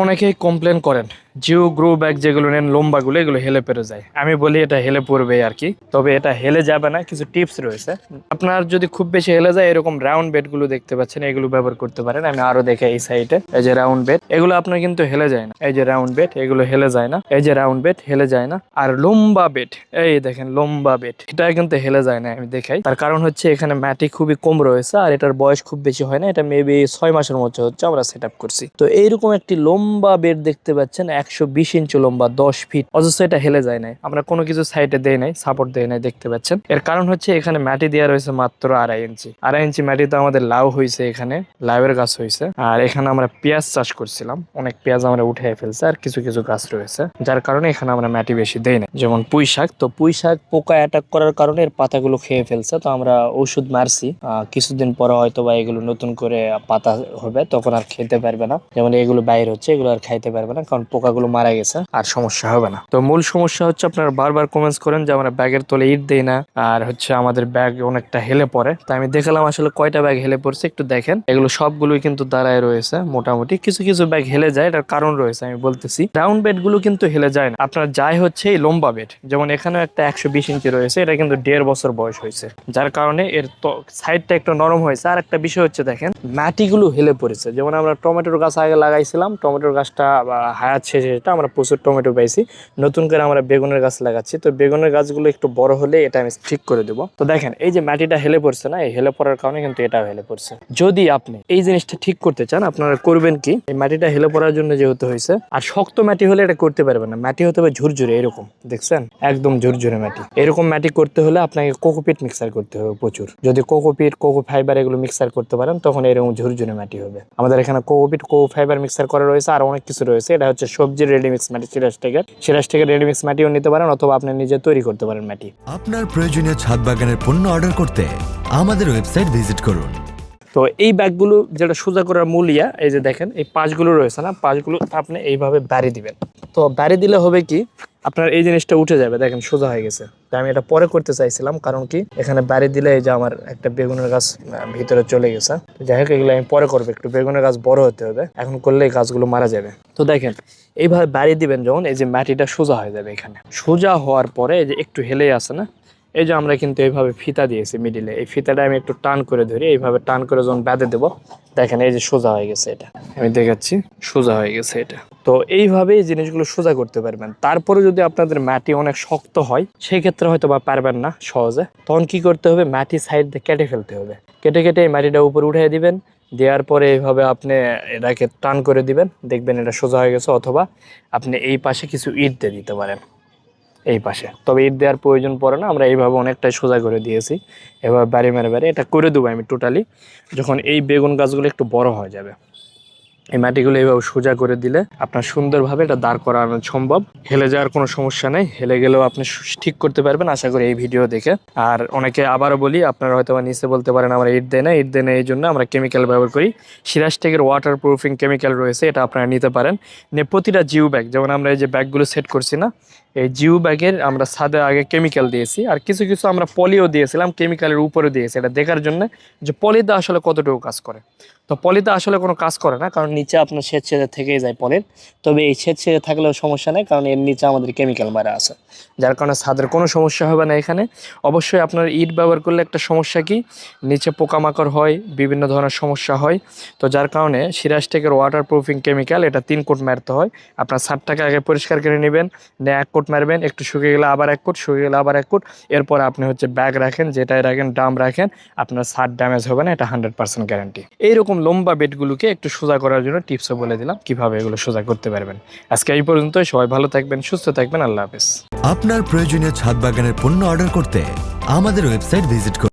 অনেকেই কমপ্লেন করেন Jio grow bag যেগুলো নেন লম্বাগুলো এগুলো হেলে পড়ে যায়। আমি বলি এটা হেলে পড়বে আর কি, তবে এটা হেলে যাবে না, কিছু টিপস রয়েছে। আপনার যদি খুব বেশি হেলে যায় এরকম রাউন্ড বেড গুলো দেখতে পাচ্ছেন, এগুলো ব্যবহার করতে পারেন। আমি আরো দেখে এই সাইডে এই যে রাউন্ড বেড, এগুলো আপনার কিন্তু হেলে যায় না। এই যে রাউন্ড বেড, এগুলো হেলে যায় না। এই যে রাউন্ড বেড হেলে যায় না। আর লম্বা বেড, এই দেখেন লম্বা বেড, এটা কিন্তু হেলে যায় না। আমি দেখাই, তার কারণ হচ্ছে এখানে ম্যাটি খুবই কম রয়েছে আর এটার বয়স খুব বেশি হয় না। এটা মেবি 6 মাসের মতো হচ্ছে আমরা সেট আপ করছি। তো এইরকম একটি লম্বা বেড দেখতে পাচ্ছেন, 120 ইঞ্চি লম্বা, 10 ফিট, অথচ এটা হেলে যায় নাই। আমরা কোনো কিছু সাইডে দেই নাই, সাপোর্ট দেই নাই, দেখতে পাচ্ছেন। এর কারণ হচ্ছে এখানে মাটি দেওয়া রয়েছে মাত্র 2.5 ইঞ্চি। 2.5 ইঞ্চি মাটি তো আমাদের লাউ হয়েছে, এখানে লাউয়ের গাছ হয়েছে। আর এখানে আমরা পেঁয়াজ চাষ করছিলাম, অনেক পেঁয়াজ আমরা উঠে ফেলছে আর কিছু কিছু গাছ রয়েছে, যার কারণে এখানে আমরা মাটি বেশি দেই না। যেমন পুঁই শাক, তো পুঁই শাক পোকা অ্যাটাক করার কারণে এর পাতাগুলো খেয়ে ফেলছে, তো আমরা ওষুধ মারছি। কিছুদিন পরে হয়তো বা এগুলো নতুন করে পাতা হবে, তখন আর খেতে পারবে না। যেমন এগুলো বাইর হচ্ছে, এগুলো আর খাইতে পারবে না, কারণ পোকাগুলো মারা গেছে, আর সমস্যা হবে না। তো মূল সমস্যা হচ্ছে আপনারা বারবার কমেন্টস করেন যে আমরা ব্যাগের তলে ইট দেই না, আর হচ্ছে আমাদের ব্যাগ অনেকটা হেলে পড়ে। তো আমি দেখালাম আসলে কয়টা ব্যাগ হেলে পড়ছে, একটু দেখেন। এগুলো সবগুলোই কিন্তু দাঁড়ায় রয়েছে মোটামুটি, কিছু কিছু ব্যাগ হেলে যায়, এটার কারণ রয়েছে আমি বলতেছি। রাউন্ড বেড গুলো কিন্তু হেলে যায় না, আপনার যায় হচ্ছে এই লম্বা বেড। যেমন এখানেও একটা 120 ইঞ্চি রয়েছে, এটা কিন্তু 1.5 বছর বয়স হয়েছে, যার কারণে এর তো সাইডটা একটু নরম হয়েছে। আর একটা বিষয় হচ্ছে দেখেন মাটিগুলো হেলে পড়েছে। যেমন আমরা টমেটোর গাছ আগে লাগাইছিলাম, টমেটোর গাছটা হায়াত শেষে যেটা আমরা প্রচুর টমেটো পাইছি, নতুন করে আমরা বেগুনের গাছ লাগাচ্ছি। তো বেগুনের গাছগুলো একটু বড় হলে এটা আমি ঠিক করে দেবো। তো দেখেন এই যে মাটিটা হেলে পড়ছে না, এই হেলে পড়ার কারণে কিন্তু এটাও হেলে পড়ছে। যদি আপনি এই জিনিসটা ঠিক করতে চান, আপনারা করবেন কি, এই মাটিটা হেলে পড়ার জন্য যেহেতু হয়েছে, আর শক্ত মাটি হলে এটা করতে পারবেন না। মাটি হতে হবে ঝুরঝুরে, এরকম দেখছেন একদম ঝুরঝুরে মাটি। এরকম মাটি করতে হলে আপনাকে কোকোপিট মিক্সার করতে হবে প্রচুর। যদি কোকোপিট, কোকো ফাইবার এগুলো মিক্সার করতে পারেন, তখন এরকম ঝুরঝুরে মাটি হবে। আমাদের এখানে কোকোপিট, কোকো ফাইবার মিক্সার করা রয়েছে, আর অনেক কিছু রয়েছে। এটা হচ্ছে সবজির রেডিমিক্স মাটি, সিরাজ থেকে রেডিমিক্স মাটিও নিতে পারেন, অথবা আপনি নিজে তৈরি করতে পারেন মাটি। আপনার প্রয়োজনীয় ছাদ বাগানের পণ্য অর্ডার করতে আমাদের ওয়েবসাইট ভিজিট করুন। তো এই ব্যাগগুলো যেটা সোজা করার মূল এই যে দেখেন এই পাঁচগুলো রয়েছে না, পাঁচগুলো আপনি এইভাবে বাড়ি দিবেন। তো বাড়ি দিলে হবে কি, আপনার এই জিনিসটা উঠে যাবে, দেখেন সোজা হয়ে গেছে। তো আমি এটা পরে করতে চাইছিলাম, কারণ কি এখানে বাড়ি দিলে এই যে আমার একটা বেগুনের গাছ ভিতরে চলে গেছে। যাই হোক, এগুলো আমি পরে করবো, একটু বেগুনের গাছ বড় হতে হবে, এখন করলে এই গাছগুলো মারা যাবে। তো দেখেন এইভাবে বাড়ি দিবেন যখন, এই যে মাটিটা সোজা হয়ে যাবে। এখানে সোজা হওয়ার পরে এই যে একটু হেলে আসে না, এই যে আমরা কিন্তু এইভাবে ফিতা দিয়েছি মিডিলে, এই ফিতাটা আমি একটু টান করে ধরি, এইভাবে টান করে যখন বেঁধে দেবো, দেখেন এই যে সোজা হয়ে গেছে। এটা আমি দেখাচ্ছি, সোজা হয়ে গেছে এটা। তো এইভাবে এই জিনিসগুলো সোজা করতে পারবেন। তারপরে যদি আপনাদের মাটি অনেক শক্ত হয়, সেই ক্ষেত্রে হয়তো বা পারবেন না সহজে, তখন কি করতে হবে, মাটি সাইড দিয়ে কেটে ফেলতে হবে। কেটে কেটে এই মাটিটা উপরে উঠিয়ে দিবেন, দেওয়ার পরে এইভাবে আপনি এটাকে টান করে দিবেন, দেখবেন এটা সোজা হয়ে গেছে। অথবা আপনি এই পাশে কিছু ইট দিয়ে দিতে পারেন, এই পাশে। তবে ইট দেওয়ার প্রয়োজন পড়ে না, আমরা এইভাবে অনেকটাই সোজা করে দিয়েছি। এবার বাড়ি বাড়ি এটা করে দেবো আমি টোটালি, যখন এই বেগুন গাছগুলো একটু বড় হয়ে যাবে। এই মাটিগুলো এইভাবে সোজা করে দিলে আপনার সুন্দরভাবে এটা দাঁড় করানো সম্ভব। হেলে যাওয়ার কোনো সমস্যা নেই, হেলে গেলেও আপনি ঠিক করতে পারবেন আশা করি এই ভিডিও দেখে। আর অনেকে আবারও বলি, আপনারা হয়তো নিচে বলতে পারেন আমরা ইট দেয় না, ইট দেয় না এই জন্য আমরা কেমিক্যাল ব্যবহার করি। সিরাজটেকের ওয়াটার প্রুফিং কেমিক্যাল রয়েছে, এটা আপনারা নিতে পারেন। প্রতিটা জিও ব্যাগ, যেমন আমরা এই যে ব্যাগগুলো সেট করছি না, এই জিও ব্যাগের আমরা ছাদে আগে কেমিক্যাল দিয়েছি, আর কিছু কিছু আমরা পলিও দিয়েছিলাম, কেমিক্যালের উপরে দিয়েছি, এটা দেখার জন্য যে পলিতে আসলে কতটুকু কাজ করে। তো পলিতে আসলে কোনো কাজ করে না, কারণ নিচে আপনার সেচ সেচে থেকেই যায় পলির। তবে এই সেচ সেচে থাকলেও সমস্যা নেই, কারণ এর নিচে আমাদের কেমিক্যাল মারা আছে, যার কারণে ছাদের কোনো সমস্যা হবে না। এখানে অবশ্যই আপনার ইট ব্যবহার করলে একটা সমস্যা কি, নিচে পোকামাকড় হয়, বিভিন্ন ধরনের সমস্যা হয়। তো যার কারণে সিরাজটেকের ওয়াটার প্রুফিং কেমিক্যাল এটা 3 কোট মারতে হয়। আপনার ছাদটাকে আগে পরিষ্কার করে নেবেন, 1 কোট মারবেন, একটু শুকিয়ে গেলে আবার 1 কোট, শুকিয়ে গেলে আবার 1 কোট। এরপর আপনি হচ্ছে ব্যাগ রাখেন, যেটাই রাখেন ড্রাম রাখেন, আপনার ছাদ ড্যামেজ হবে না, এটা 100% গ্যারান্টি। এইরকম লম্বা বেডগুলোকে একটু সোজা করার জন্য টিপসও বলে দিলাম কিভাবে এগুলো সোজা করতে পারবেন। আজকে এই পর্যন্তই, সবাই ভালো থাকবেন, সুস্থ থাকবেন, আল্লাহ হাফেজ। আপনার প্রয়োজনীয় ছাদ বাগানের পণ্য অর্ডার করতে আমাদের ওয়েবসাইট ভিজিট করুন।